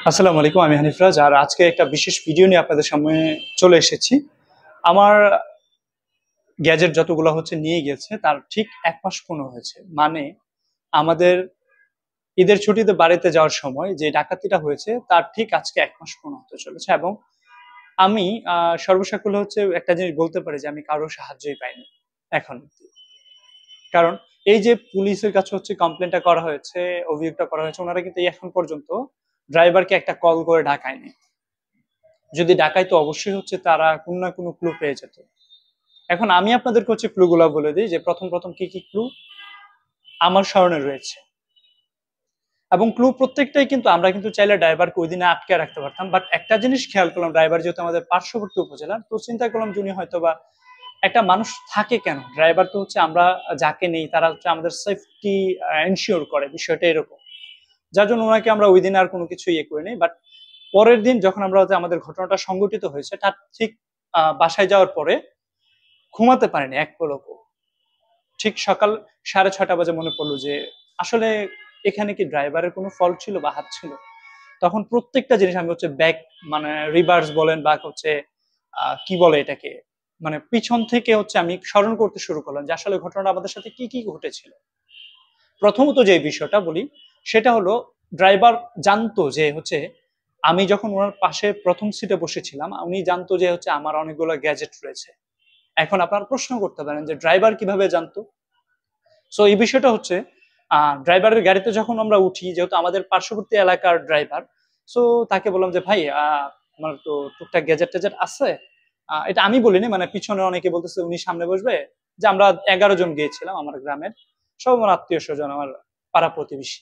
আসসালামু আলাইকুম, আমি হানিফ রাজ। আর আজকে একটা বিশেষ ভিডিও নিয়ে আপনাদের সামনে চলে এসেছি। আমার গ্যাজেট যতগুলো হচ্ছে নিয়ে গেছে তার ঠিক 1 মাস পূর্ণ হয়েছে। মানে আমাদের ঈদের ছুটিতে বাড়িতে যাওয়ার সময় যে ডাকাতিটা হয়েছে তার ঠিক আজকে 1 মাস পূর্ণ হতে চলেছে। এবং আমি সর্বসাকুল্য হচ্ছে একটা জিনিস বলতে পারি যে আমি কারোর সাহায্যই পাইনি এখন অব্দি। কারণ এই যে পুলিশের কাছে হচ্ছে কমপ্লেনটা করা হয়েছে, অভিযোগটা করা হয়েছে, ওনারা কিন্তু এখন পর্যন্ত ড্রাইভারকে একটা কল করে ডাকায়নি। যদি ডাকাইতো অবশ্যই হচ্ছে তারা কোনো না কোনো ক্লু পেয়ে যেত। এখন আমি আপনাদেরকে হচ্ছে ক্লু গুলা বলে দিই যে প্রথম প্রথম কি কি ক্লু আমার স্মরণে রয়েছে। এবং ক্লু প্রত্যেকটাই কিন্তু আমরা কিন্তু চাইলে ড্রাইভারকে ওই দিনে আটকে রাখতে পারতাম, বাট একটা জিনিস খেয়াল করলাম, ড্রাইভার যেহেতু আমাদের পার্শ্ববর্তী উপজেলা, তো চিন্তা করলাম যিনি হয়তো বা একটা মানুষ থাকে কেন, ড্রাইভার তো হচ্ছে আমরা যাকে নেই তারা হচ্ছে আমাদের সেফটি এনশিওর করে, বিষয়টা এরকম। যার জন্য ওনাকে আমরা ওই দিন আর কোনো কিছু ইয়ে করিনি। বাট পরের দিন যখন আমরা আমাদের ঘটনাটা সংঘটিত হয়েছে তার ঠিক বাসায় যাওয়ার পরে ঘুমাতে পারিনি এক পলকও। ঠিক সকাল 6:30 বাজে মনে পড়লো যে আসলে এখানে কি ড্রাইভারের কোনো ফল্ট ছিল বা হাত ছিল। তখন প্রত্যেকটা জিনিস আমি হচ্ছে ব্যাক, মানে রিভার্স বলেন বা হচ্ছে কি বলে এটাকে, মানে পিছন থেকে হচ্ছে আমি স্মরণ করতে শুরু করলাম যে আসলে ঘটনাটা আমাদের সাথে কি কি ঘটেছিল। প্রথমত যে বিষয়টা বলি সেটা হলো, ড্রাইভার জানতো যে হচ্ছে আমি যখন ওনার পাশে প্রথম সিটে বসেছিলাম উনি জানতো যে হচ্ছে আমার অনেকগুলো গ্যাজেট রয়েছে। এখন আপনারা প্রশ্ন করতে পারেন যে ড্রাইভার কিভাবে জানতো। সো এই বিষয়টা হচ্ছে ড্রাইভারের গাড়িতে যখন আমরা উঠি, যেহেতু আমাদের পার্শ্ববর্তী এলাকার ড্রাইভার, সো তাকে বললাম যে ভাই আমার তো টুকটাক গ্যাজেট ট্যাজেট আছে। এটা আমি বলিনি, মানে পিছনে অনেকে বলতেছে উনি সামনে বসবে। যে আমরা 11 জন গিয়েছিলাম আমার গ্রামের, সব আমার আত্মীয় স্বজন, আমার পাড়া প্রতিবেশী।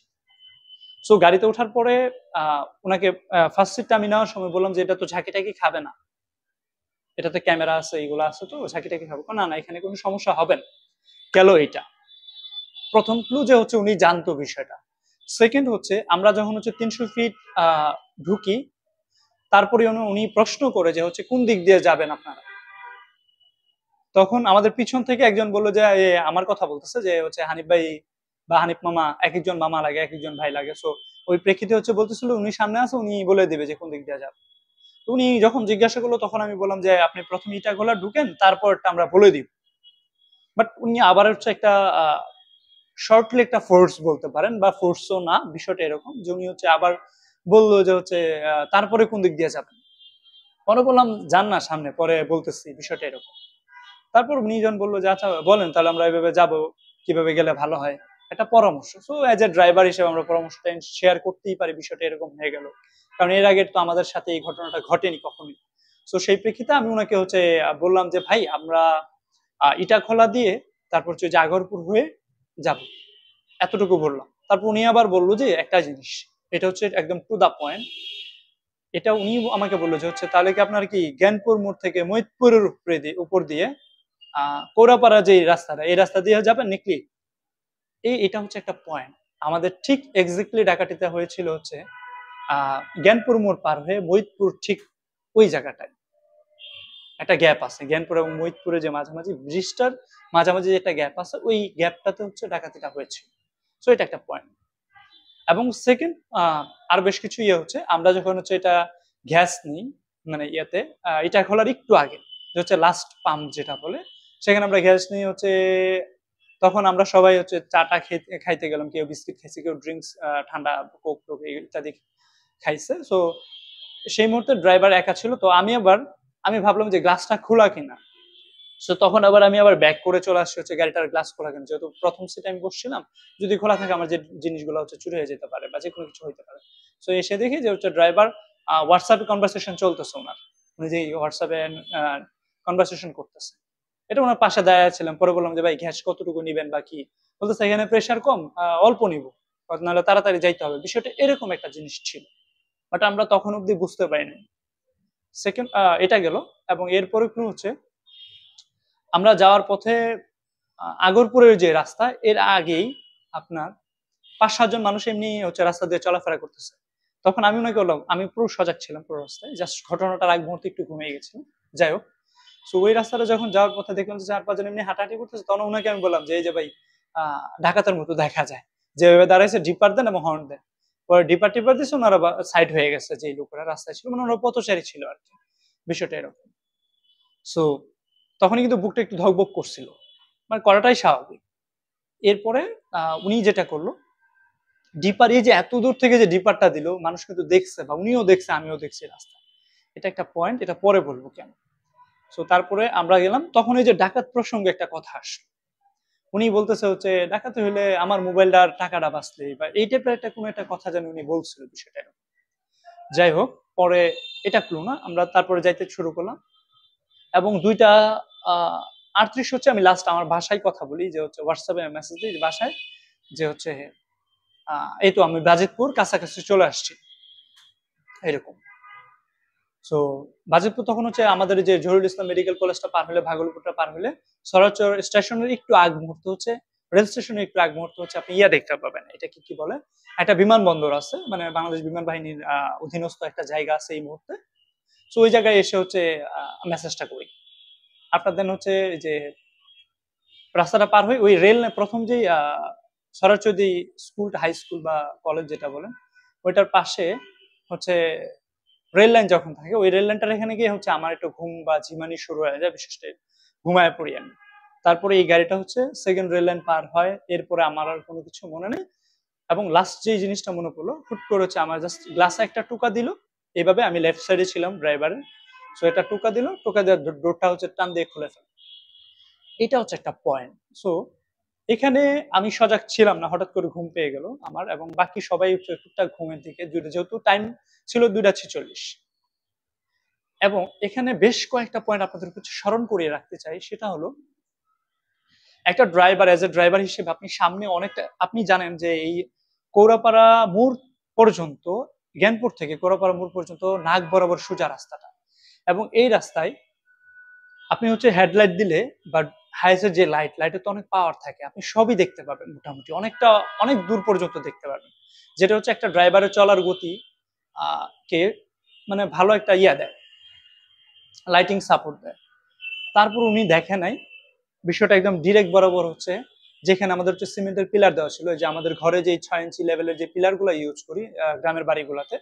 সো গাড়িতে ওঠার পরে ওনাকে ফার্স্ট সিটটা আমি নেওয়ার সময় বললাম যে এটা তো ঝাঁকি টাকি খাবে না, এটাতে ক্যামেরা আছে, এগুলো আছে, তো ঝাঁকি টাকি খাবো না, না এখানে কোনো সমস্যা হবে না। গেল এটা প্রথম ক্লু যে হচ্ছে উনি জানতো বিষয়টা। সেকেন্ড হচ্ছে আমরা যখন হচ্ছে 300 ফিট ঢুকি, তারপরে উনি প্রশ্ন করে যে হচ্ছে কোন দিক দিয়ে যাবেন আপনারা। তখন আমাদের পিছন থেকে একজন বললো যে আমার কথা বলতেছে যে হচ্ছে হানিফ ভাই বা হানিফ মামা, এক একজন মামা লাগে, এক একজন ভাই লাগে। সো ওই প্রেক্ষিতে হচ্ছে বলতেছিল উনি সামনে আছে, উনি বলে দিবে যে কোন দিক দিয়ে যাবে। তো উনি যখন জিজ্ঞাসা করলো তখন আমি বললাম যে আপনি প্রথম ইটা গোলা ঢুকেন, তারপরটা আমরা বলে দিব। বাট উনি আবার হচ্ছে একটা শর্টলি একটা ফোর্স বলতে পারেন, বা ফোর্সও না, বিষয়টা এরকম যে উনি হচ্ছে আবার বললো যে হচ্ছে তারপরে কোন দিক দিয়ে যাবেন। পরে বললাম যান না সামনে, পরে বলতেছি, বিষয়টা এরকম। তারপর উনি যখন বললো যে আচ্ছা বলেন তাহলে আমরা এভাবে যাব, কিভাবে গেলে ভালো হয়, একটা পরামর্শ। সো এজ এ ড্রাইভার হিসেবে আমরা পরামর্শটা শেয়ার করতেই পারি, বিষয়টা এরকম হয়ে গেল। কারণ এর আগে তো আমাদের সাথে এই ঘটনাটা ঘটেনি কখনোই। সো সেই প্রেক্ষিতে আমি ওনাকে হচ্ছে বললাম যে ভাই আমরা ইটাখোলা দিয়ে তারপর হচ্ছে জাগরপুর হয়ে যাব, এতটুকু বললাম। তারপর উনি আবার বললো যে একটা জিনিস, এটা হচ্ছে একদম টু দা পয়েন্ট। এটা উনি আমাকে বললো যে হচ্ছে তাহলে কি আপনার কি জ্ঞানপুর মোড় থেকে মৈতপুরের উপর দিয়ে কোরাপাড়া যে রাস্তাটা, এই রাস্তা দিয়ে যাবেন নিকলি। এটা হচ্ছে একটা পয়েন্ট। আমাদের ঠিক এক্স্যাক্টলি ডাকাতিটা হয়েছিল হচ্ছে জ্ঞানপুর মোড় পার হয়ে মৈতপুর, ঠিক ওই জায়গাটায় একটা গ্যাপ আছে, জ্ঞানপুর এবং মৈতপুরে যে মাঝামাঝি ব্রিজটার মাঝামাঝি একটা গ্যাপ আছে, ওই গ্যাপটাতে হচ্ছে ডাকাতিটা হয়েছিল। সো এটা একটা পয়েন্ট। এবং সেকেন্ড আর বেশ কিছু ইয়ে হচ্ছে, আমরা যখন হচ্ছে এটা গ্যাস নিই, মানে ইয়েতে এটা খোলার একটু আগে যে হচ্ছে লাস্ট পাম্প যেটা বলে, সেখানে আমরা গ্যাস নিয়ে হচ্ছে তখন আমরা সবাই হচ্ছে চাটা খাইতে গেলাম, কেউ বিস্কিট খাইছে, কেউ ড্রিঙ্কস ঠান্ডা কোক টোক ইত্যাদি খাইছে। সো সেই মুহূর্তে ড্রাইভার একা ছিল, তো আমি ভাবলাম যে গ্লাসটা খোলা কিনা। সো তখন আমি আবার ব্যাক করে চলে আসছি হচ্ছে গাড়িটার গ্লাস খোলা কেন, যেহেতু প্রথম সিটে আমি বসছিলাম, যদি খোলা থাকে আমার যে জিনিসগুলো হচ্ছে চুরি হয়ে যেতে পারে বা যে কোনো কিছু হইতে পারে। সো এসে দেখি যে হচ্ছে ড্রাইভার হোয়াটসঅ্যাপে কনভারসেশন চলতেছে ওনার, উনি যে হোয়াটসঅ্যাপে কনভারসেশন করতেছে, এটা ওনার পাশে দাঁড়ায় ছিলাম। পরে বললাম যে ভাই গ্যাস কতটুকু নিবেন বা কি, বলতেছে এখানে প্রেশার কম, অল্প নিব, নাহলে তাড়াতাড়ি যাইতে হবে, বিষয়টা এরকম একটা জিনিস ছিল। বাট আমরা তখন অব্দি বুঝতে পারিনি। সেকেন্ড এটা গেল। এবং এরপরে ক্লু হচ্ছে আমরা যাওয়ার পথে আগরপুরের যে রাস্তা, এর আগেই আপনার 5-7 জন মানুষ এমনি হচ্ছে রাস্তা দিয়ে চলাফেরা করতেছে। তখন আমি মনে করলাম আমি পুরো সজাগ ছিলাম পুরো রাস্তায়, জাস্ট ঘটনাটার আগ মুহূর্তে একটু ঘুমিয়ে গেছিলাম। যাই হোক, সো ওই রাস্তাটা যখন যাওয়ার পথে দেখলাম যে 4-5 জন এমনি হাঁটাহাঁটি করতেছে, তখন ওনাকে আমি বললাম যে এই যে ভাই ডাকাতের মতো দেখা যায়, যেভাবে দাঁড়াইছে ডিপার দেন এবং হর্ন দেন। পরে ডিপার টিপার দিচ্ছে, ওনারা সাইড হয়ে গেছে, যে লোকেরা রাস্তায় ছিল, মানে ওনারা পথচারী ছিল আর কি, বিষয়টা এরকম। সো তখনই কিন্তু বুকটা একটু ধকবক করছিল, মানে করাটাই স্বাভাবিক। এরপরে উনি যেটা করলো, ডিপার, এই যে এত দূর থেকে যে ডিপারটা দিল, মানুষ কিন্তু দেখছে, বা উনিও দেখছে, আমিও দেখছি রাস্তা। এটা একটা পয়েন্ট, এটা পরে বলবো কেন। সো তারপরে আমরা গেলাম, তখন এই যে ডাকাত প্রসঙ্গে একটা কথা আসলো। উনি বলতেছে হচ্ছে ডাকাতি হলে আমার মোবাইলটার টাকাটা বাঁচলে, বা এই টাইপের একটা কোনো একটা কথা যেন উনি বলছিল বিষয়টা। যাই হোক, পরে এটা ক্লু না, আমরা তারপরে যাইতে শুরু করলাম, এবং 2:38 হচ্ছে, আমি লাস্ট আমার ভাষায় কথা বলি, যে হচ্ছে হোয়াটসঅ্যাপে মেসেজ দিই বাসায়, যে হচ্ছে এই তো আমি বাজিতপুর কাছাকাছি চলে আসছি এরকম। সো বাজিতপুর তখন হচ্ছে আমাদের যে জহুরুল ইসলাম মেডিকেল কলেজটা পার হলে, ভাগলপুরটা পার হলে সরাচর স্টেশনের একটু আগ মুহূর্ত হচ্ছে, রেল স্টেশনের একটু আগ মুহূর্ত হচ্ছে আপনি দেখতে পাবেন, এটা কি বলে, একটা বিমানবন্দর আছে, মানে বাংলাদেশ বিমান বাহিনীর অধীনস্থ একটা জায়গা আছে এই মুহূর্তে। সো ওই জায়গায় এসে হচ্ছে মেসেজটা করি। আপনাদের হচ্ছে যে রাস্তাটা পার হয়ে ওই রেল প্রথম যেই সরাচরি স্কুল, হাই স্কুল বা কলেজ যেটা বলেন, ওইটার পাশে হচ্ছে রেল লাইন যখন থাকে, ওই রেল লাইনটার এখানে গিয়ে হচ্ছে আমার একটু ঘুম বা ঝিমানি শুরু হয়ে যায়, বিশেষ করে ঘুমায় পড়ি আমি। তারপরে এই গাড়িটা হচ্ছে সেকেন্ড রেল লাইন পার হয়, এরপরে আমার আর কোনো কিছু মনে নেই। এবং লাস্ট যে জিনিসটা মনে পড়লো, হুট করে হচ্ছে আমার জাস্ট গ্লাসে একটা টোকা দিল, এইভাবে আমি লেফট সাইডে ছিলাম ড্রাইভারের। সো এটা টোকা দিল, টোকা দেওয়ার ডোরটা হচ্ছে টান দিয়ে খুলে ফেল। এটা হচ্ছে একটা পয়েন্ট। সো এখানে আমি সজাগ ছিলাম না, হঠাৎ করে ঘুম পেয়ে গেল আমার, এবং বাকি সবাই টুকটাক ঘুমের দিকে, যেহেতু টাইম ছিল 2:46। এবং এখানে বেশ কয়েকটা পয়েন্ট আপনাদের কাছে স্মরণ করিয়ে রাখতে চাই, সেটা হলো একটা ড্রাইভার, এজ এ ড্রাইভার হিসেবে আপনি সামনে অনেকটা, আপনি জানেন যে এই কৌরাপাড়া মোড় পর্যন্ত, জ্ঞানপুর থেকে কৌরাপাড়া মোড় পর্যন্ত নাক বরাবর সোজা রাস্তাটা, এবং এই রাস্তায় আপনি হচ্ছে হেডলাইট দিলে বা হাইসের যে লাইটের তো অনেক পাওয়ার থাকে, আপনি সবই দেখতে পাবেন, মোটামুটি অনেক দূর পর্যন্ত দেখতে পাবেন, যেটা হচ্ছে একটা ড্রাইভারের চলার গতি কে মানে ভালো একটা দেয়, লাইটিং সাপোর্ট দেয়। তারপর উনি দেখে নাই বিষয়টা একদম ডিরেক্ট বরাবর হচ্ছে, যেখানে আমাদের হচ্ছে সিমেন্টের পিলার দেওয়া ছিল, যে আমাদের ঘরে যে 6 ইঞ্চি লেভেলের যে পিলার গুলা ইউজ করি গ্রামের বাড়িগুলাতে,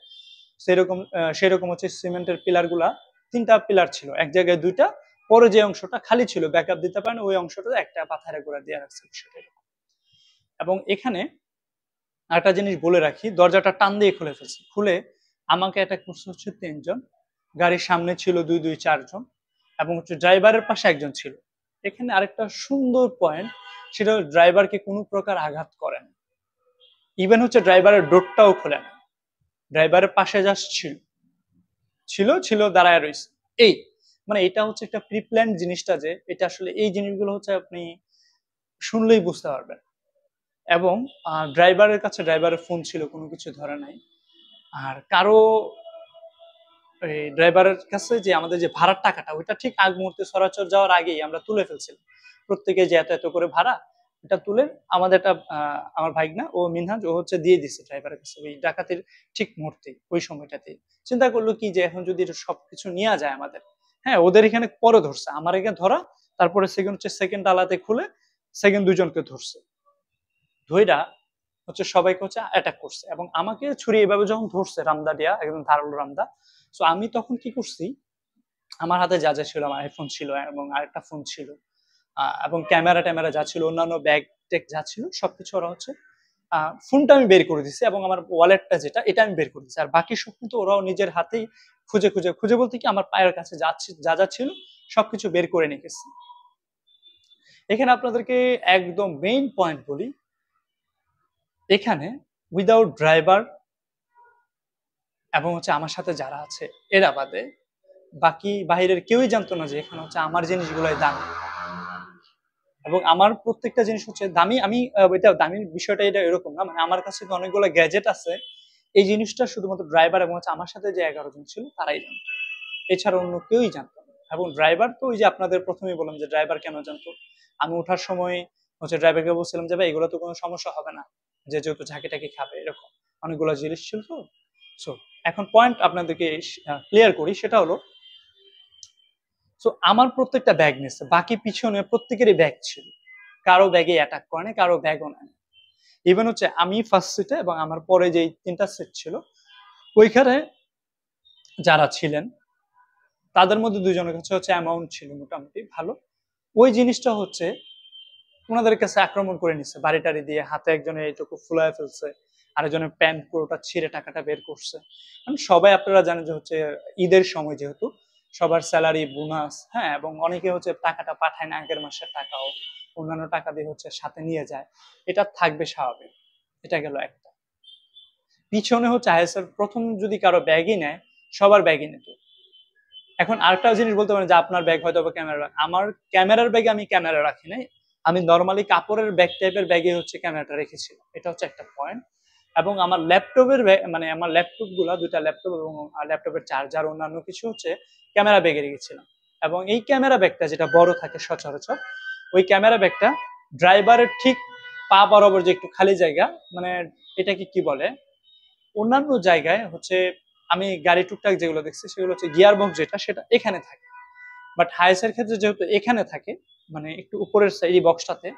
সেরকম হচ্ছে সিমেন্টের পিলার গুলা 3টা পিলার ছিল, এক জায়গায় 2টা, পরে যে অংশটা খালি ছিল ব্যাকআপ দিতে পারেন, ওই অংশটা একটা পাথরের গোড়া দিয়ে রাখছে বিষয়টা এরকম। এবং এখানে একটা জিনিস বলে রাখি, দরজাটা টান দিয়ে খুলে ফেলছি, খুলে আমাকে অ্যাটাক করছে হচ্ছে 3 জন, গাড়ির সামনে ছিল 4 জন, এবং হচ্ছে ড্রাইভারের পাশে একজন ছিল। এখানে আরেকটা সুন্দর পয়েন্ট, সেটা ড্রাইভারকে কোনো প্রকার আঘাত করে না, ইভেন হচ্ছে ড্রাইভারের ডোরটাও খোলে না, ড্রাইভারের পাশে জাস্ট ছিল ছিল ছিল দাঁড়ায় রয়েছে। এই মানে এটা হচ্ছে একটা প্রিপ্ল্যান জিনিসটা, যে এটা আসলে এই জিনিসগুলো হচ্ছে আপনি শুনলেই বুঝতে পারবেন। এবং ড্রাইভারের কাছে ড্রাইভারের ফোন ছিল, কোনো কিছু ধরে নাই। আর কারো ড্রাইভারের কাছে যে আমাদের যে ভাড়ার টাকাটা, ওইটা ঠিক আগ মুহূর্তে সরাচর যাওয়ার আগেই আমরা তুলে ফেলছিলাম, প্রত্যেকে যে এত এত করে ভাড়া, এটা তুলে আমাদের একটা আমার ভাইগনা ও মিনহাজ, ও হচ্ছে দিয়ে দিচ্ছে ড্রাইভারের কাছে ওই ডাকাতির ঠিক মুহূর্তে, ওই সময়টাতে। চিন্তা করলো কি, যে এখন যদি সবকিছু নেওয়া যায় আমাদের, হ্যাঁ ওদের এখানে পরে ধরছে, আমার এখানে ধরা, তারপরে সেকেন্ড আলাদা খুলে সেকেন্ড 2জনকে ধরছে, ধইরা হচ্ছে সবাইকে হচ্ছে অ্যাটাক করছে, এবং আমাকে ছুরি এভাবে যখন ধরছে, রামদা দিয়া একদম ধারালো রামদা। সো আমি তখন কি করছি, আমার হাতে যা যা ছিল, আমার আইফোন ছিল এবং আরেকটা ফোন ছিল, এবং ক্যামেরা ট্যামেরা যা ছিল, অন্যান্য ব্যাগ টেক যা ছিল, সবকিছু ওরা হচ্ছে, ফোনটা আমি বের করে দিছি, এবং আমার ওয়ালেটটা যেটা, এটা আমি বের করে দিছি, আর বাকি সব কিন্তু ওরাও নিজের হাতেই খুঁজে খুঁজে খুঁজে বলতে কি, আমার পায়ের কাছে যা যা ছিল সবকিছু বের করে নিয়ে গেছি। এখানে আপনাদেরকে একদম মেইন পয়েন্ট বলি, এখানে উইদাউট ড্রাইভার এবং হচ্ছে আমার সাথে যারা আছে এরা বাদে, বাকি বাহিরের কেউই জানতো না যে এখানে হচ্ছে আমার জিনিসগুলোই দামি, এবং আমার প্রত্যেকটা জিনিস হচ্ছে দামি। আমি এটা দামি বিষয়টা এটা এরকম না, মানে আমার কাছে অনেকগুলো গ্যাজেট আছে, এই জিনিসটা শুধুমাত্র ড্রাইভার এবং হচ্ছে আমার সাথে যে 11 জন ছিল তারাই জানতো, এছাড়া অন্য কেউই জানতো না। এবং ড্রাইভার তো ওই যে আপনাদের প্রথমেই বললাম যে ড্রাইভার কেন জানতো, আমি ওঠার সময় হচ্ছে ড্রাইভারকে বলছিলাম যে ভাই এগুলো তো কোনো সমস্যা হবে না, যে যেহেতু ঝাঁকি টাকি খাবে, এরকম অনেকগুলো জিনিস ছিল তো। সো এখন পয়েন্ট আপনাদেরকে ক্লিয়ার করি, সেটা হলো, সো আমার প্রত্যেকটা ব্যাগ নিচ্ছে, বাকি পিছনে প্রত্যেকেরই ব্যাগ ছিল, কারো ব্যাগে অ্যাটাক করে না, কারো ব্যাগও নেয়। ইভেন হচ্ছে আমি ফার্স্ট সিটে এবং আমার পরে যেই 3টা সিট ছিল ওইখানে যারা ছিলেন তাদের মধ্যে 2জনের কাছে হচ্ছে অ্যামাউন্ট ছিল মোটামুটি ভালো। ওই জিনিসটা হচ্ছে ওনাদের কাছে আক্রমণ করে নিচ্ছে বাড়ি টাড়ি দিয়ে, হাতে একজনের এইটুকু ফুলায় ফেলছে, আরেকজনের প্যান্ট পুরোটা ছিঁড়ে টাকাটা বের করছে। কারণ সবাই আপনারা জানেন যে হচ্ছে ঈদের সময় যেহেতু সবার স্যালারি বোনাস, হ্যাঁ, এবং অনেকে হচ্ছে টাকাটা পাঠায় না আগের মাসের টাকাও, অন্যান্য টাকা দিয়ে হচ্ছে সাথে নিয়ে যায়, এটা থাকবে স্বাভাবিক। এটা গেল একটা। পিছনে হচ্ছে আইএসএর প্রথম যদি কারো ব্যাগই নেয় সবার ব্যাগই নিত। এখন আরেকটা জিনিস বলতে পারেন যে আপনার ব্যাগ হয়তো ক্যামেরা ব্যাগ, আমার ক্যামেরার ব্যাগে আমি ক্যামেরা রাখি নাই, আমি নর্মালি কাপড়ের ব্যাগ টাইপের ব্যাগে হচ্ছে ক্যামেরাটা রেখেছিলাম, এটা হচ্ছে একটা পয়েন্ট। এবং আমার ল্যাপটপের মানে আমার ল্যাপটপ গুলা 2টা ল্যাপটপ এবং ল্যাপটপের চার্জার অন্যান্য কিছু হচ্ছে ক্যামেরা ব্যাগে রেখেছিলাম। এবং এই ক্যামেরা ব্যাগটা যেটা বড় থাকে সচরাচর, ওই ক্যামেরা ব্যাগটা ড্রাইভারের ঠিক পা বরাবর যে একটু খালি জায়গা, মানে এটাকে কি বলে, অন্যান্য জায়গায় হচ্ছে আমি গাড়ি টুকটাক যেগুলো দেখছি সেগুলো হচ্ছে গিয়ার বক্স যেটা সেটা এখানে থাকে, বাট হাইসের ক্ষেত্রে যেহেতু এখানে থাকে মানে একটু উপরের সাইড বক্সটাতে,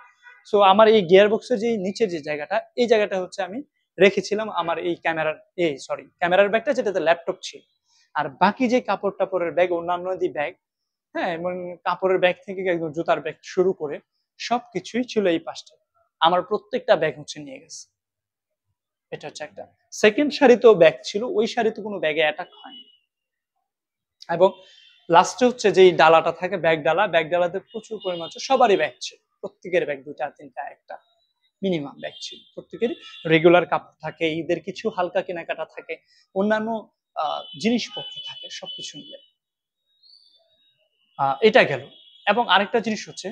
সো আমার এই গিয়ার বক্সের যে নিচের যে জায়গাটা এই জায়গাটা হচ্ছে আমি রেখেছিলাম আমার এই ক্যামেরার ব্যাগটা যেটাতে ল্যাপটপ ছিল। আর বাকি যে কাপড় টাপড়ের ব্যাগ, অন্যান্য যে ব্যাগ, হ্যাঁ, এবং কাপড়ের ব্যাগ থেকে একদম জুতার ব্যাগ শুরু করে সবকিছুই ছিল এই পাশটা। আমার প্রত্যেকটা ব্যাগ হচ্ছে নিয়ে গেছে। এটা হচ্ছে একটা। সেকেন্ড সারিতেও ব্যাগ ছিল, ওই সারিতে কোনো ব্যাগে অ্যাটাক হয়নি। এবং লাস্টে হচ্ছে যে ডালাটা থাকে ব্যাগ ডালাতে প্রচুর পরিমাণ সবারই ব্যাগ ছিল, প্রত্যেকের ব্যাগ 2টা 3টা একটা মিনিমাম ব্যাগ ছিল প্রত্যেকেরই। রেগুলার কাপড় থাকে, ঈদের কিছু হালকা কেনাকাটা থাকে, অন্যান্য জিনিসপত্র থাকে, সবকিছু মিলে এটা গেল। এবং আরেকটা জিনিস হচ্ছে,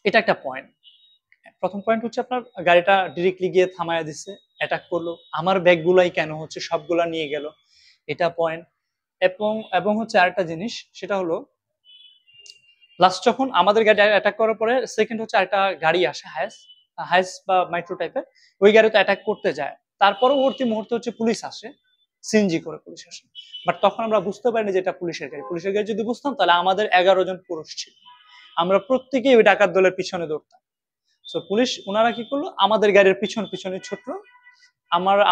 এটা একটা পয়েন্ট। প্রথম পয়েন্ট হচ্ছে আপনার গাড়িটা ডিরেক্টলি গিয়ে থামায়া দিচ্ছে, অ্যাটাক করলো, আমার ব্যাগগুলাই কেন হচ্ছে সবগুলা নিয়ে গেল, এটা পয়েন্ট। এবং এবং হচ্ছে আরেকটা জিনিস, সেটা হলো লাস্ট যখন আমাদের গাড়ি অ্যাটাক করার পরে সেকেন্ড হচ্ছে আরেকটা গাড়ি আসে, হায়েস বা মাইক্রো টাইপের, ওই গাড়িতে অ্যাটাক করতে যায়। তার পরবর্তী মুহূর্তে হচ্ছে পুলিশ আসে, সিএনজি করে পুলিশ আসে। বাট তখন আমরা বুঝতে পারিনি যে এটা পুলিশের গাড়ি। পুলিশের গাড়ি যদি বুঝতাম তাহলে আমাদের 11 জন পুরুষ ছিল, আমরা প্রত্যেকেই ওই ডাকাত দলের পিছনে দৌড়তাম। সো পুলিশ ওনারা কি করলো, আমাদের গাড়ির পিছনে ছুটলো।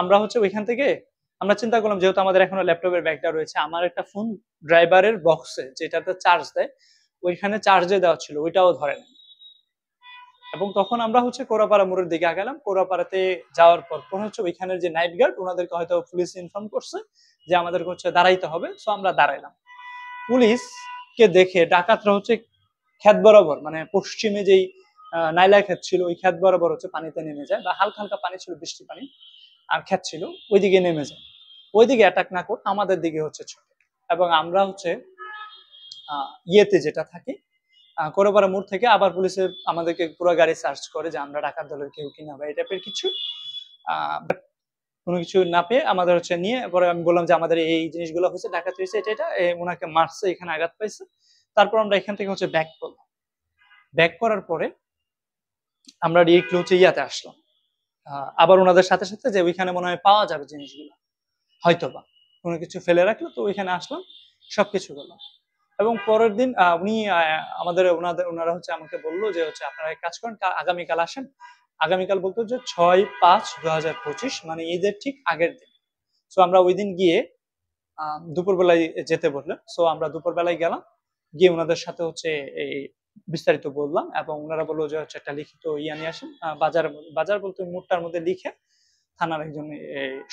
আমরা হচ্ছে ওইখান থেকে আমরা চিন্তা করলাম যেহেতু আমাদের এখনো ল্যাপটপের ব্যাগটা রয়েছে, আমার একটা ফোন ড্রাইভারের বক্সে যেটাতে চার্জ দেয় ওইখানে চার্জে দেওয়া ছিল, ওইটাও ধরে না। এবং তখন আমরা হচ্ছে কোরাপাড়া মোড়ের দিকে আগালাম। কোরাপাড়াতে যাওয়ার পর হচ্ছে ওইখানের যে নাইট গার্ড ওনাদেরকে হয়তো পুলিশ ইনফর্ম করছে যে আমাদেরকে হচ্ছে দাঁড়াইতে হবে, সো আমরা দাঁড়াইলাম। পুলিশকে দেখে ডাকাতরা হচ্ছে ক্ষেত বরাবর, মানে পশ্চিমে যেই নাইলা ক্ষেত ছিল ওই ক্ষেত বরাবর হচ্ছে পানিতে নেমে যায়, বা হালকা হালকা পানি ছিল, বৃষ্টি পানি, আর ক্ষেত ছিল, ওইদিকে নেমে যায়। ওইদিকে অ্যাটাক না করে আমাদের দিকে হচ্ছে ছোটে। এবং আমরা হচ্ছে ইয়েতে যেটা থাকে কোরাপাড়া মোড় থেকে আবার পুলিশে আমাদেরকে পুরো গাড়ি সার্চ করে যে আমরা ডাকাত দলের কেউ কিনা বা এই টাইপের কিছু, বাট কোনো কিছু না পেয়ে আমাদের হচ্ছে নিয়ে পরে আমি বললাম যে আমাদের এই জিনিসগুলো হয়েছে, ডাকাত হয়েছে, এটা ওনাকে মারছে, এখানে আঘাত পাইছে। তারপর আমরা এখান থেকে হচ্ছে ব্যাক করলাম। ব্যাক করার পরে আমরা ডিরেক্টলি হচ্ছে ইয়াতে আসলাম, আবার ওনাদের সাথে সাথে যে ওইখানে মনে হয় পাওয়া যাবে জিনিসগুলো, হয়তো বা কোনো কিছু ফেলে রাখলো, তো ওইখানে আসলাম, সবকিছু করলাম। এবং পরের দিন উনি ওনারা হচ্ছে আমাকে বললো যে হচ্ছে আপনারা এক কাজ করেন, আগামীকাল আসেন। আগামীকাল বলতো যে 6/5/2025, মানে ঈদের ঠিক আগের দিন। সো আমরা ওই দিন গিয়ে দুপুরবেলায় যেতে বললেন, সো আমরা দুপুরবেলায় গেলাম, গিয়ে ওনাদের সাথে হচ্ছে এই বিস্তারিত বললাম। এবং ওনারা বললো যে হচ্ছে একটা লিখিত ইয়া নিয়ে আসেন, বাজার বলতে মোটটার মধ্যে লিখে থানার একজন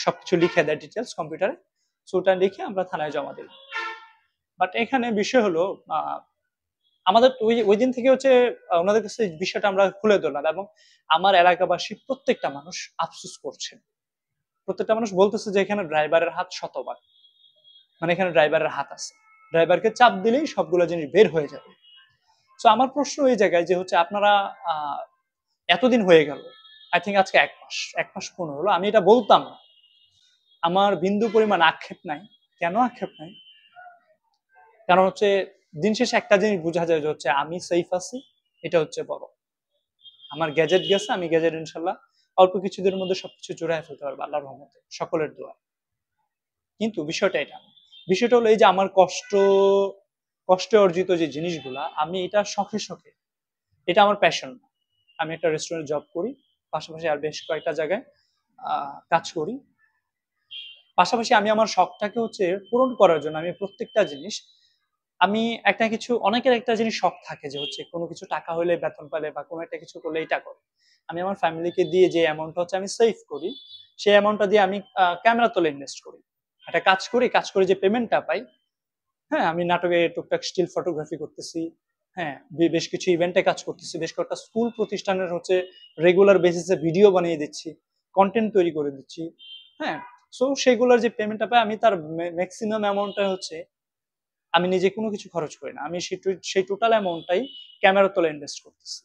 সবকিছু লিখে দেয় ডিটেলস কম্পিউটারে, সো ওটা লিখে আমরা থানায় জমা দিই। বাট এখানে বিষয় হলো আমাদের ওই দিন থেকে হচ্ছে ওনাদের কাছে বিষয়টা আমরা খুলে ধরলাম, এবং আমার এলাকাবাসী প্রত্যেকটা মানুষ আফসোস করছে, প্রত্যেকটা মানুষ বলতেছে যে এখানে ড্রাইভারের হাত শতভাগ, মানে এখানে ড্রাইভারের হাত আছে, ড্রাইভারকে চাপ দিলেই সবগুলো জিনিস বের হয়ে যাবে। তো আমার প্রশ্ন এই জায়গায় যে হচ্ছে আপনারা এতদিন হয়ে গেল, আই থিঙ্ক আজকে 1 মাস পূর্ণ হলো, আমি এটা বলতাম না, আমার বিন্দু পরিমাণ আক্ষেপ নাই। কেন আক্ষেপ নাই? কারণ হচ্ছে দিন শেষে একটা জিনিস বোঝা যায় যে হচ্ছে আমি সেফ আছি, এটা হচ্ছে বড়। আমার গ্যাজেট গেছে, আমি গ্যাজেট ইনশাল্লাহ অল্প কিছুদিনের মধ্যে সবকিছু জোড়ায় ফেলতে পারবো আল্লাহর রহমতে, সকলের দোয়া। কিন্তু বিষয়টা এটা, বিষয়টা হলো এই যে আমার কষ্টে অর্জিত যে জিনিসগুলা, আমি এটা শখে, এটা আমার প্যাশন না। আমি একটা রেস্টুরেন্টে জব করি, পাশাপাশি আর বেশ কয়েকটা জায়গায় কাজ করি। পাশাপাশি আমি আমার শখটাকে হচ্ছে পূরণ করার জন্য আমি প্রত্যেকটা জিনিস আমি একটা কিছু অনেকের একটা জিনিস শখ থাকে যে হচ্ছে কোনো কিছু টাকা হলে বেতন পেলে বা কোনো একটা কিছু করলে এটা করে। আমি আমার ফ্যামিলিকে দিয়ে যে অ্যামাউন্টটা হচ্ছে আমি সেভ করি, সেই অ্যামাউন্টটা দিয়ে আমি ক্যামেরা তোলে ইনভেস্ট করি। একটা কাজ করে যে পেমেন্টটা পাই, হ্যাঁ, আমি নাটকে টুকটাক স্টিল ফটোগ্রাফি করতেছি। হ্যাঁ, বেশ কিছু ইভেন্টে কাজ করতেছি। বেশ কয়েকটা স্কুল প্রতিষ্ঠানের হচ্ছে রেগুলার বেসিসে ভিডিও বানিয়ে দিচ্ছি, কনটেন্ট তৈরি করে দিচ্ছি। হ্যাঁ, সো সেগুলোর যে পেমেন্টটা পাই আমি তার ম্যাক্সিমাম অ্যামাউন্টটা হচ্ছে আমি নিজে কোনো কিছু খরচ করি না। আমি সেই টোটাল অ্যামাউন্টটাই ক্যামেরার তলে ইনভেস্ট করতেছি।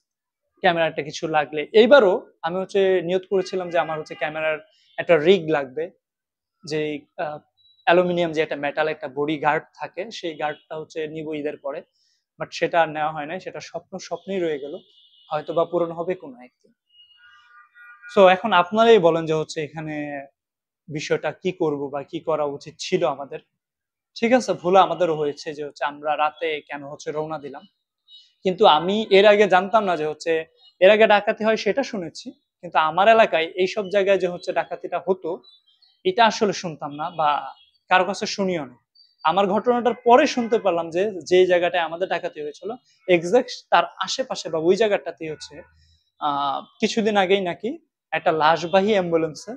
ক্যামেরাটা কিছু লাগলে এইবারও আমি হচ্ছে নিয়ত করেছিলাম যে আমার হচ্ছে ক্যামেরার একটা রিগ লাগবে, যে অ্যালুমিনিয়াম যে একটা মেটাল একটা বডি গার্ড থাকে, সেই গার্ডটা হচ্ছে নিব ঈদের পরে। বাট সেটা আর নেওয়া হয় নাই, সেটা স্বপ্নই রয়ে গেল, হয়তো বা পূরণ হবে কোনো একদিন। সো এখন আপনারাই বলেন যে হচ্ছে এখানে বিষয়টা কি করব বা কি করা উচিত ছিল আমাদের। ঠিক আছে, ভুল আমাদেরও হয়েছে যে হচ্ছে আমরা রাতে কেন হচ্ছে রওনা দিলাম, কিন্তু আমি এর আগে জানতাম না যে হচ্ছে এর আগে ডাকাতি হয় সেটা শুনেছি, কিন্তু আমার এলাকায় এইসব জায়গায় যে হচ্ছে ডাকাতিটা হতো এটা আসলে শুনতাম না বা কারো কাছে শুনিও না। আমার ঘটনাটার পরে শুনতে পারলাম যে যে জায়গাটায় আমাদের ডাকাতি হয়েছিল এক্সাক্ট তার আশেপাশে বা ওই জায়গাটাতেই হচ্ছে কিছুদিন আগেই নাকি একটা লাশবাহী অ্যাম্বুলেন্সে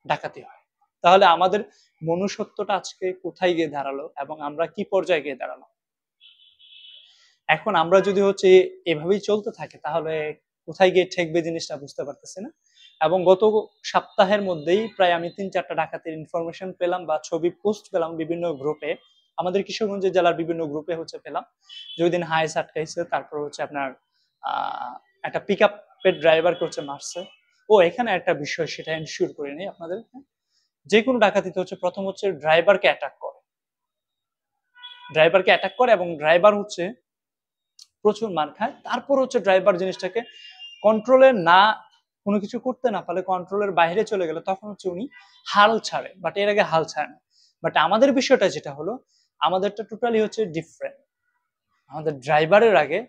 ডাকাতি হয়। তাহলে আমাদের মনুষ্যত্বটা আজকে কোথায় গিয়ে দাঁড়ালো এবং আমরা কি পর্যায়ে গিয়ে দাঁড়ালাম। এখন আমরা যদি হচ্ছে এভাবেই চলতে থাকে তাহলে কোথায় গিয়ে ঠেকবে জিনিসটা বুঝতে পারতেছি না। এবং গত সপ্তাহের মধ্যেই প্রায় আমি ৩-৪টা ডাকাতির ইনফরমেশন পেলাম বা ছবি পোস্ট পেলাম বিভিন্ন গ্রুপে। আমাদের কিশোরগঞ্জ জেলার বিভিন্ন গ্রুপে হচ্ছে পেলাম যে ওই দিন হাইস আটকাইছে, তারপর হচ্ছে আপনার একটা পিক আপের ড্রাইভারকে হচ্ছে মারছে। ও এখানে একটা বিষয় সেটা এনশিওর করে নিই আপনাদের, যে কোনো ডাকাতিতে হচ্ছে প্রথম হচ্ছে ড্রাইভারকে অ্যাটাক করে এবং ড্রাইভার হচ্ছে প্রচুর মার খায়। তারপর হচ্ছে ড্রাইভার জিনিসটাকে কন্ট্রোলে না কোনো কিছু করতে না পারলে, কন্ট্রোলের বাইরে চলে গেলে তখন হচ্ছে উনি হাল ছাড়ে, বাট এর আগে হাল ছাড়ে না। বাট আমাদের বিষয়টা যেটা হলো আমাদেরটা টোটালি হচ্ছে ডিফারেন্ট। আমাদের ড্রাইভারের আগে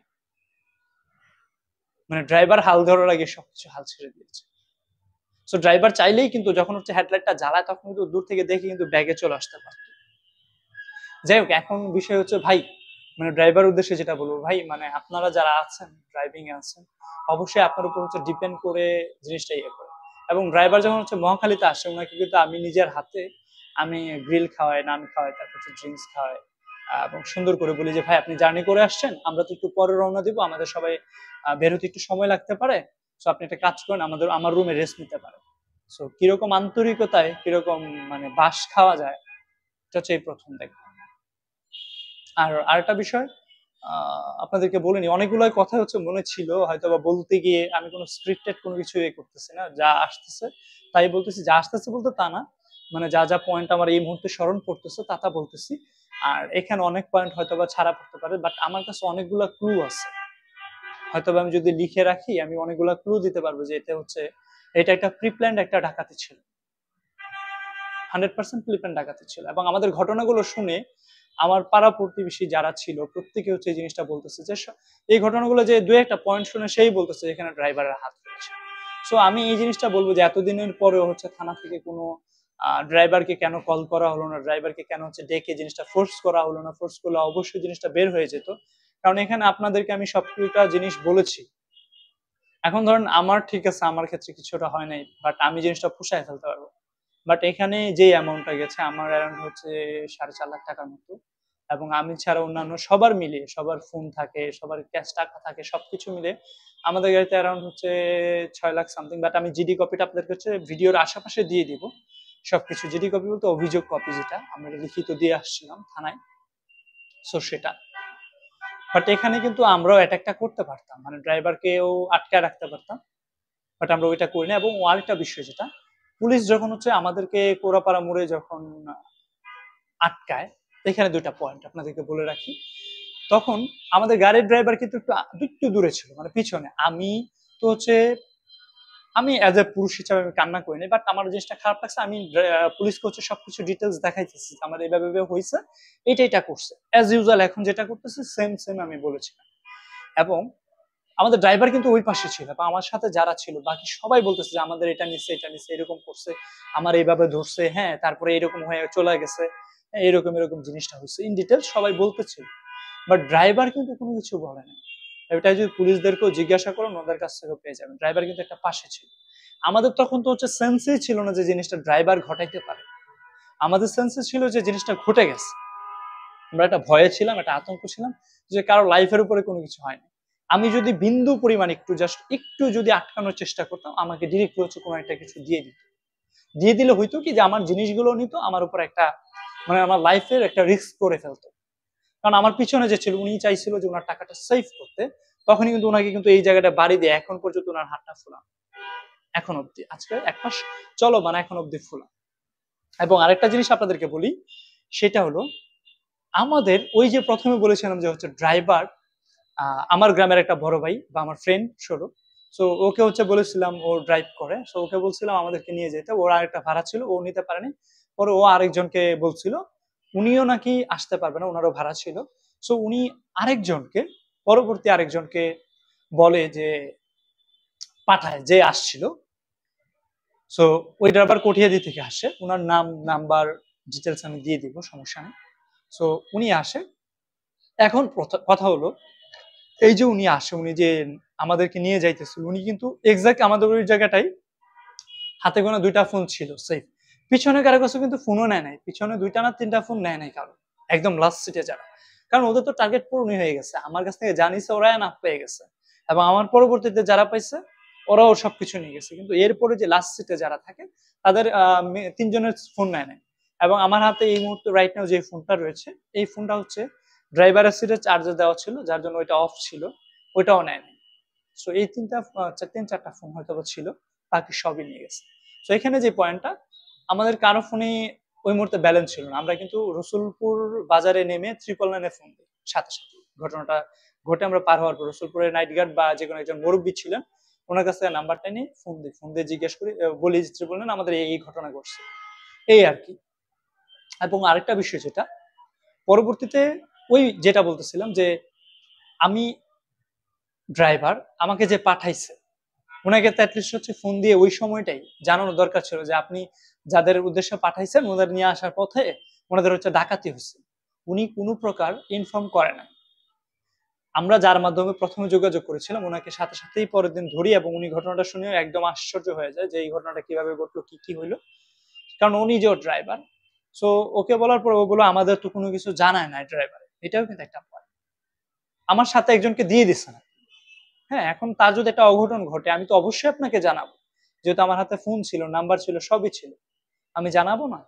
মানে ড্রাইভার হাল ধরার আগে সবকিছু হাল ছেড়ে দিয়েছে। সো ড্রাইভার চাইলেই কিন্তু যখন হচ্ছে হেডলাইটটা জ্বালায় তখন কিন্তু দূর থেকে দেখে কিন্তু ব্যাগে চলে আসতে পারত। যাই হোক, এখন বিষয় হচ্ছে ভাই মানে ড্রাইভার উদ্দেশ্যে যেটা বলবো, ভাই মানে আপনারা যারা আছেন ড্রাইভিং এ আছেন অবশ্যই আপনার উপর হচ্ছে ডিপেন্ড করে জিনিসটা ইয়ে করে। এবং ড্রাইভার যখন হচ্ছে মহাখালীতে আসে ওনাকে কিন্তু আমি নিজের হাতে আমি গ্রিল খাওয়াই, নান খাওয়াই, তারপর হচ্ছে ড্রিঙ্কস খাওয়াই এবং সুন্দর করে বলি যে ভাই আপনি জার্নি করে আসছেন, আমরা তো একটু পরে রওনা দিব, আমাদের সবাই বের হতে একটু সময় লাগতে পারে, সো আপনি একটা কাজ করেন আমার রুমে রেস্ট নিতে পারেন। সো কিরকম আন্তরিকতায় কিরকম মানে বাস খাওয়া যায় এটা হচ্ছে এই প্রথম দেখবেন। আর আরেকটা বিষয় আপনাদেরকে বলিনি, অনেকগুলো কথা হচ্ছে মনে ছিল, হয়তো বা বলতে গিয়ে আমি কোনো স্ক্রিপ্টেড কোনো কিছু করতেছি না, যা আসতেছে তাই বলতেছি। যা আসতেছে বলতে তা না, মানে যা যা পয়েন্ট আমার এই মুহূর্তে স্মরণ পড়তেছে তা তা বলতেছি। আর এখানে অনেক পয়েন্ট হয়তো বা ছাড়া পড়তে পারে, বাট আমার কাছে অনেকগুলো ক্লু আছে। হয়তো আমি যদি লিখে রাখি আমি অনেকগুলো ক্লু দিতে পারবো যে এটা হচ্ছে এটা একটা প্রিপ্ল্যান্ড একটা ডাকাতি ছিল, 100% প্রিপ্ল্যান্ড ডাকাতি ছিল। এবং আমাদের ঘটনাগুলো শুনে আমার পাড়া প্রতিবেশী যারা ছিল প্রত্যেকে হচ্ছে এই জিনিসটা বলতেছে যে এই ঘটনাগুলো যে দু একটা পয়েন্ট শুনে সেই বলতেছে এখানে ড্রাইভারের হাত রয়েছে। সো আমি এই জিনিসটা বলবো যে এতদিনের পরেও হচ্ছে থানা থেকে কোনো ড্রাইভারকে কেন কল করা হলো না, ড্রাইভারকে কেন হচ্ছে ডেকে জিনিসটা ফোর্স করা হলো না, ফোর্স করলে অবশ্যই জিনিসটা বের হয়ে যেত। কারণ এখানে আপনাদেরকে আমি সবটা জিনিস বলেছি। এখন ধরেন আমার ঠিক আছে আমার ক্ষেত্রে কিছুটা হয় নাই, বাট আমি জিনিসটা পুষায় ফেলতে পারবো। বাট এখানে যে অ্যামাউন্টটা গেছে আমার অ্যারাউন্ড হচ্ছে 4.5 লাখ টাকার মতো। এবং আমি ছাড়া অন্যান্য সবার মিলিয়ে সবার ফোন থাকে, সবার ক্যাশ টাকা থাকে, সবকিছু মিলে আমাদের গাড়িতে অ্যারাউন্ড হচ্ছে 6 লাখ সামথিং। বাট আমি জিডি কপিটা আপনাদের কাছে ভিডিওর আশেপাশে দিয়ে দিব সবকিছু। জিডি কপি বলতে অভিযোগ কপি, যেটা আমরা লিখিত দিয়ে আসছিলাম থানায়, সো সেটা। বাট এখানে কিন্তু আমরাও অ্যাটাকটা করতে পারতাম, মানে ড্রাইভারকেও আটকায় রাখতে পারতাম, বাট আমরা ওইটা করি না। এবং আরেকটা বিষয় যেটা, পুলিশ যখন হচ্ছে আমাদেরকে কোরাপাড়া মোড়ে যখন আটকায়, এখানে দুইটা পয়েন্ট আপনাদেরকে বলে রাখি। তখন আমাদের গাড়ির ড্রাইভার কিন্তু একটু দূরে ছিল, মানে পিছনে। আমি তো হচ্ছে আমি অ্যাজ এ পুরুষ হিসাবে আমি কান্না করিনি, বাট আমার জিনিসটা খারাপ লাগছে। আমি পুলিশকে হচ্ছে সবকিছু ডিটেলস দেখাইতেছি, আমার এইভাবে হয়েছে, এটা করছে অ্যাজ ইউজুয়াল এখন যেটা করতেছে সেম আমি বলেছিলাম। এবং আমাদের ড্রাইভার কিন্তু ওই পাশে ছিল, বা আমার সাথে যারা ছিল বাকি সবাই বলতেছে যে আমাদের এটা নিচ্ছে এটা নিচ্ছে, এরকম করছে, আমার এইভাবে ধরছে, হ্যাঁ তারপরে এরকম হয়ে চলে গেছে, হ্যাঁ, এরকম এরকম জিনিসটা হয়েছে, ইন ডিটেল সবাই বলতেছিল। বাট ড্রাইভার কিন্তু কোনো কিছু বলে না। এটা যদি পুলিশদেরকেও জিজ্ঞাসা করো ওদের কাছ থেকেও পেয়ে যাবেন, ড্রাইভার কিন্তু একটা পাশে ছিল। আমাদের তখন তো হচ্ছে সেন্সই ছিল না যে জিনিসটা ড্রাইভার ঘটাইতে পারে, আমাদের সেন্সে ছিল যে জিনিসটা ঘটে গেছে। আমরা একটা ভয়ে ছিলাম, একটা আতঙ্ক ছিলাম যে কারো লাইফের উপরে কোনো কিছু হয় না। আমি যদি বিন্দু পরিমাণ একটু জাস্ট একটু যদি আটকানোর চেষ্টা করতাম, আমাকে ডিরেক্ট হচ্ছে কোনো একটা কিছু দিয়ে দিত, দিয়ে দিলে হইতো কি যে আমার জিনিসগুলো নিত, আমার উপর একটা মানে আমার লাইফের একটা রিস্ক করে ফেলতো। কারণ আমার পিছনে যে ছিল উনি চাইছিল যে ওনার টাকাটা সেভ করতে, তখনই কিন্তু ওনাকে কিন্তু এই জায়গাটা বাড়ি দিয়ে এখন পর্যন্ত ওনার হাতটা ফোলা, এখন অব্দি আজকে 1 মাস চলো মানে এখন অব্দি ফোলা। এবং আরেকটা জিনিস আপনাদেরকে বলি, সেটা হলো আমাদের ওই যে প্রথমে বলেছিলাম যে হচ্ছে ড্রাইভার আমার গ্রামের একটা বড় ভাই বা আমার ফ্রেন্ড ছোট, সো ওকে হচ্ছে বলেছিলাম ও ড্রাইভ করে, সো ওকে বলছিলাম আমাদেরকে নিয়ে যেতে, ওর আরেকটা ভাড়া ছিল ও নিতে পারেনি, পরে ও আরেকজনকে বলছিল, উনিও নাকি আসতে পারবে না, ওনারও ভাড়া ছিল। সো উনি আরেকজনকে পরবর্তী আরেকজনকে বলে যে পাঠায় যে আসছিল। সো ওই ড্রাইভার কঠিয়াদি থেকে আসে, ওনার নাম নাম্বার ডিটেলস আমি দিয়ে দিব, সমস্যা নেই। সো উনি আসে। এখন কথা হলো, এই যে উনি আসে, উনি যে আমাদেরকে নিয়ে যাইতেছিল, উনি কিন্তু এক্সাক্ট আমাদের ওই জায়গাটাই হাতে গোনা 2টা ফোন ছিল সেফ। পিছনে কারো কাছে কিন্তু ফোনও নেয় নাই, পিছনে 2টা না 3টা ফোন নেয় নাই কারো, একদম লাস্ট সিটে যারা, কারণ ওদের তো টার্গেট পূরণই হয়ে গেছে, আমার কাছ থেকে জানিছে ওরা না পেয়ে গেছে, এবং আমার পরবর্তীতে যারা পাইছে ওরাও সবকিছু নিয়ে গেছে, কিন্তু এরপরে যে লাস্ট সিটে যারা থাকে তাদের 3জনের ফোন নেয় নাই। এবং আমার হাতে এই মুহূর্তে রাইট নাও যে ফোনটা রয়েছে, এই ফোনটা হচ্ছে ড্রাইভারের সিটে চার্জার দেওয়া ছিল, যার জন্য ওইটা অফ ছিল, ওইটাও নেয় নাই। সো এই 3-4টা ফোন হয়তো ছিল, বাকি সবই নিয়ে গেছে। তো এখানে যে পয়েন্টটা, আমাদের কারো ফোনে ওই মুহূর্তে ব্যালেন্স ছিল না, আমরা কিন্তু রসুলপুর বাজারে নেমে 999 ফোন দিই সাথে সাথে। ঘটনাটা ঘটে আমরা পার হওয়ার পর রসুলপুরের নাইট গার্ড বা যে কোনো একজন মুরব্বী ছিলেন, ওনার কাছ থেকে নাম্বারটা নিয়ে ফোন দিয়ে জিজ্ঞেস করি, বলি 999 আমাদের এই ঘটনা ঘটছে, এই আর কি। এবং আরেকটা বিষয় যেটা পরবর্তীতে, ওই যেটা বলতেছিলাম যে আমি ড্রাইভার, আমাকে যে পাঠাইছে ওনাকে তো অ্যাটলিস্ট হচ্ছে ফোন দিয়ে ওই সময়টাই জানানো দরকার ছিল যে আপনি যাদের উদ্দেশ্যে পাঠাইছেন ওদের নিয়ে আসার পথে ওনাদের হচ্ছে ডাকাতি হয়েছে। উনি কোনো প্রকার ইনফর্ম করে না। আমরা যার মাধ্যমে প্রথমে যোগাযোগ করেছিলাম ওনাকে সাথে সাথেই পরের দিন ধরি, এবং উনি ঘটনাটা শুনেও একদম আশ্চর্য হয়ে যায় যে এই ঘটনাটা কিভাবে ঘটলো, কি কি হইলো, কারণ উনি যে ড্রাইভার। সো ওকে বলার পর ওগুলো আমাদের তো কোনো কিছু জানায় না ড্রাইভার, এটাও কিন্তু একটা পয়েন্ট। আমার সাথে একজনকে দিয়ে দিচ্ছে না, হ্যাঁ এখন তার যদি একটা অঘটন ঘটে আমি তো অবশ্যই আপনাকে জানাবো, যেহেতু আমার হাতে ফোন ছিল, নাম্বার ছিল, সবই ছিল, আমি জানাবো না?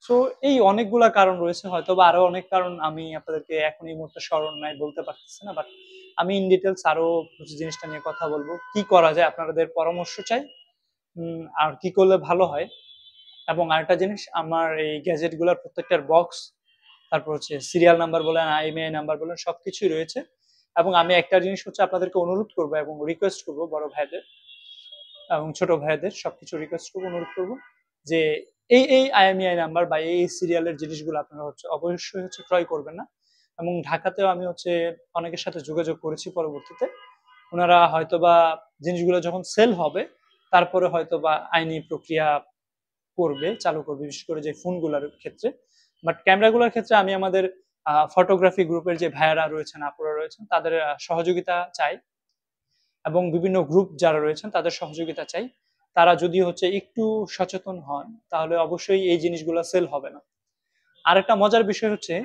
সো এই অনেকগুলা কারণ রয়েছে, হয়তো বা আরো অনেক কারণ আমি আপনাদেরকে এখন এই মুহূর্তে স্মরণ নাই, বলতে পারতেছি না, বাট আমি ইন ডিটেলস আরো কিছু জিনিসটা নিয়ে কথা বলবো, কি করা যায় আপনাদের পরামর্শ চাই, আর কি করলে ভালো হয়। এবং আরেকটা জিনিস, আমার এই গ্যাজেট গুলার প্রত্যেকটার বক্স, তারপর হচ্ছে সিরিয়াল নাম্বার বলেন, আইএমইআই নাম্বার বলেন, সবকিছুই রয়েছে। এবং আমি একটা জিনিস হচ্ছে আপনাদেরকে অনুরোধ করবো এবং রিকোয়েস্ট করবো, বড় ভাইদের এবং ছোট ভাইদের সবকিছু রিকোয়েস্ট করবো, অনুরোধ করবো যে এই আইএমইআই নাম্বার বা এই সিরিয়ালের জিনিসগুলো আপনারা হচ্ছে অবশ্যই হচ্ছে ক্রয় করবেন না। এবং ঢাকাতেও আমি হচ্ছে অনেকের সাথে যোগাযোগ করেছি পরবর্তীতে, ওনারা হয়তোবা জিনিসগুলো যখন সেল হবে তারপরে হয়তোবা আইনি প্রক্রিয়া করবে, চালু করবে, বিশেষ করে যে ফোনগুলোর ক্ষেত্রে। বাট ক্যামেরাগুলোর ক্ষেত্রে আমি আমাদের ফটোগ্রাফি গ্রুপের যে ভাইয়ারা রয়েছেন, আপুরা রয়েছেন, তাদের সহযোগিতা চাই, এবং বিভিন্ন গ্রুপ যারা রয়েছেন তাদের সহযোগিতা চাই। তারা যদি হচ্ছে একটু সচেতন হন তাহলে অবশ্যই এই জিনিসগুলো সেল হবে না। আর একটা মজার বিষয় হচ্ছে,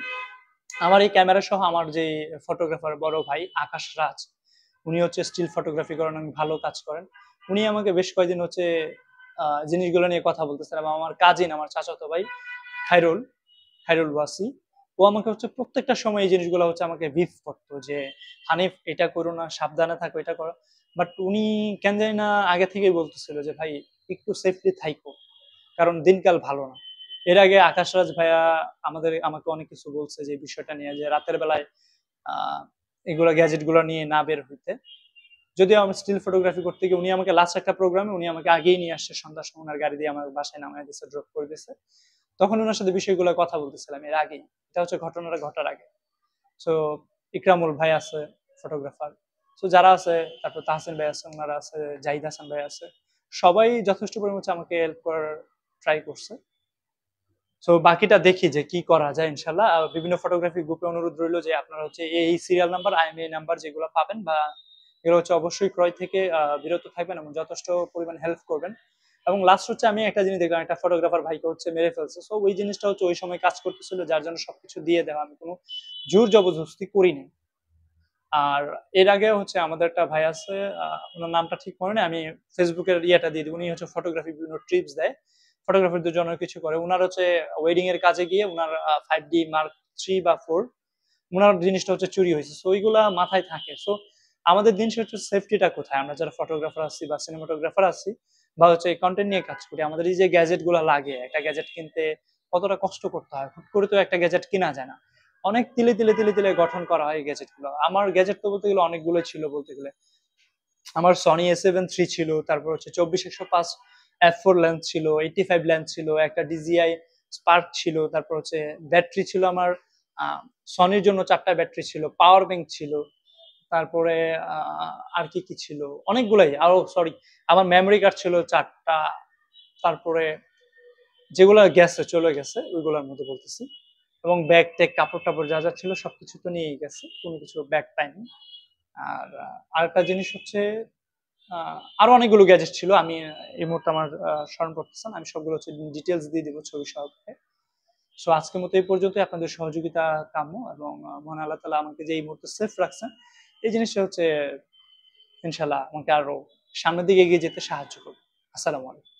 আমার এই ক্যামেরা সহ আমার যে ফটোগ্রাফার বড় ভাই আকাশ রাজ, উনি হচ্ছে স্টিল ফটোগ্রাফি করেন, উনি ভালো কাজ করেন। উনি আমাকে বেশ কয়েকদিন হচ্ছে জিনিসগুলো নিয়ে কথা বলতেছেন, এবং আমার কাজিন, আমার চাচাতো ভাই খাইরুল, খাইরুল ওয়াসি, ও আমাকে হচ্ছে প্রত্যেকটা সময় এই জিনিসগুলো হচ্ছে আমাকে ব্রিফ করতো যে হানিফ এটা করো না, সাবধানে থাকো, এটা করো। বাট উনি কেন জানি না আগে থেকেই বলতেছিল যে ভাই একটু সেফলি থাইকো, কারণ দিনকাল ভালো না। এর আগে আকাশরাজ ভাইয়া আমাকে অনেক কিছু বলছে যে বিষয়টা নিয়ে, যে রাতের বেলায় আহ এগুলো গ্যাজেট গুলো নিয়ে না বের হইতে। যদিও আমি স্টিল ফটোগ্রাফি করতে গিয়ে উনি আমাকে লাস্ট একটা প্রোগ্রামে উনি আমাকে আগেই নিয়ে আসছে, সন্ধ্যার সময় ওনার গাড়ি দিয়ে আমার বাসায় নামায় দিচ্ছে, ড্রপ করে দিচ্ছে। তখন ওনার সাথে বিষয়গুলো কথা বলতেছিলাম এর আগেই, এটা হচ্ছে ঘটনাটা ঘটার আগে। সো ইকরামুল ভাই আছে ফটোগ্রাফার, তো যারা আছে, তারপর তাহসিন ভাই আছে, ওনারা আছে, জাহিদ হাসান ভাই আছে, সবাই যথেষ্ট পরিমাণে হচ্ছে আমাকে হেল্প করার ট্রাই করছে। সো বাকিটা দেখি যে কি করা যায় ইনশাল্লাহ। বিভিন্ন ফটোগ্রাফি গ্রুপে অনুরোধ রইলো যে আপনারা হচ্ছে এই সিরিয়াল নাম্বার, IMEI নাম্বার যেগুলো পাবেন বা এগুলো হচ্ছে অবশ্যই ক্রয় থেকে বিরত থাকবেন এবং যথেষ্ট পরিমাণ হেল্প করবেন। এবং লাস্ট হচ্ছে আমি একটা জিনিস দেখলাম, একটা ফটোগ্রাফার ভাইকে হচ্ছে মেরে ফেলছে। সো ওই জিনিসটা হচ্ছে ওই সময় কাজ করতেছিল, যার জন্য সবকিছু দিয়ে দেওয়া, আমি কোনো জোর জবরদস্তি করিনি। আর এর আগে হচ্ছে আমাদের একটা ভাই আছে, ওনার নামটা ঠিক মনে নেই, আমি ফেসবুকের ইয়েটা দিয়ে দিই। উনি হচ্ছে ফটোগ্রাফি বিভিন্ন ট্রিপস দেয়, ফটোগ্রাফারদের জন্য কিছু করে। উনার হচ্ছে ওয়েডিং এর কাজে গিয়ে উনার 5D Mark 3 বা 4 উনার জিনিসটা হচ্ছে চুরি হয়েছে। সো ওইগুলা মাথায় থাকে। সো আমাদের দিন শেষে হচ্ছে সেফটিটা কোথায়, আমরা যারা ফটোগ্রাফার আছি বা সিনেমাটোগ্রাফার আছি বা হচ্ছে কন্টেন্ট নিয়ে কাজ করি, আমাদের এই যে গ্যাজেট গুলা লাগে, একটা গ্যাজেট কিনতে কতটা কষ্ট করতে হয়, হুট করে তো একটা গ্যাজেট কিনা যায় না, অনেক তিলে তিলে তিলে তিলে গঠন করা হয় গ্যাজেট গুলো। আমার গ্যাজেট তো বলতে গেলে অনেকগুলো ছিল বলতে গেলে। আমার সনি A7 III ছিল, তারপর হচ্ছে 24-105 f4 লেন্স ছিল, 85 লেন্স ছিল, একটা DJI স্পার্ক ছিল, তারপর হচ্ছে ব্যাটারি ছিল আমার, সনির জন্য 4টা ব্যাটারি ছিল, পাওয়ার ব্যাংক ছিল, তারপরে আর কি কি ছিল, অনেকগুলাই, আরো সরি, আমার মেমোরি কার্ড ছিল 4টা, তারপরে যেগুলো গেছে চলে গেছে ওইগুলোর মধ্যে বলতেছি। এবং ব্যাগ ট্যাগ কাপড় টাপড় যা যা ছিল সবকিছু তো নিয়েই গেছে, কোনো কিছু ব্যাগ পাইনি। আর আরেকটা জিনিস হচ্ছে আরো অনেকগুলো গ্যাজেট ছিল, আমি এই মুহূর্তে আমার স্মরণ করতেছি না, আমি সবগুলো হচ্ছে ডিটেলস দিয়ে দিব ছবি সহকারে। সো আজকের মতো এই পর্যন্তই, আপনাদের সহযোগিতা কাম্য এবং মহান আল্লাহ তাআলা আমাকে যে এই মুহূর্তে সেফ রাখছেন, এই জিনিসটা হচ্ছে ইনশাআল্লাহ আমাকে আরো সামনের দিকে এগিয়ে যেতে সাহায্য করবে। আসসালামু আলাইকুম।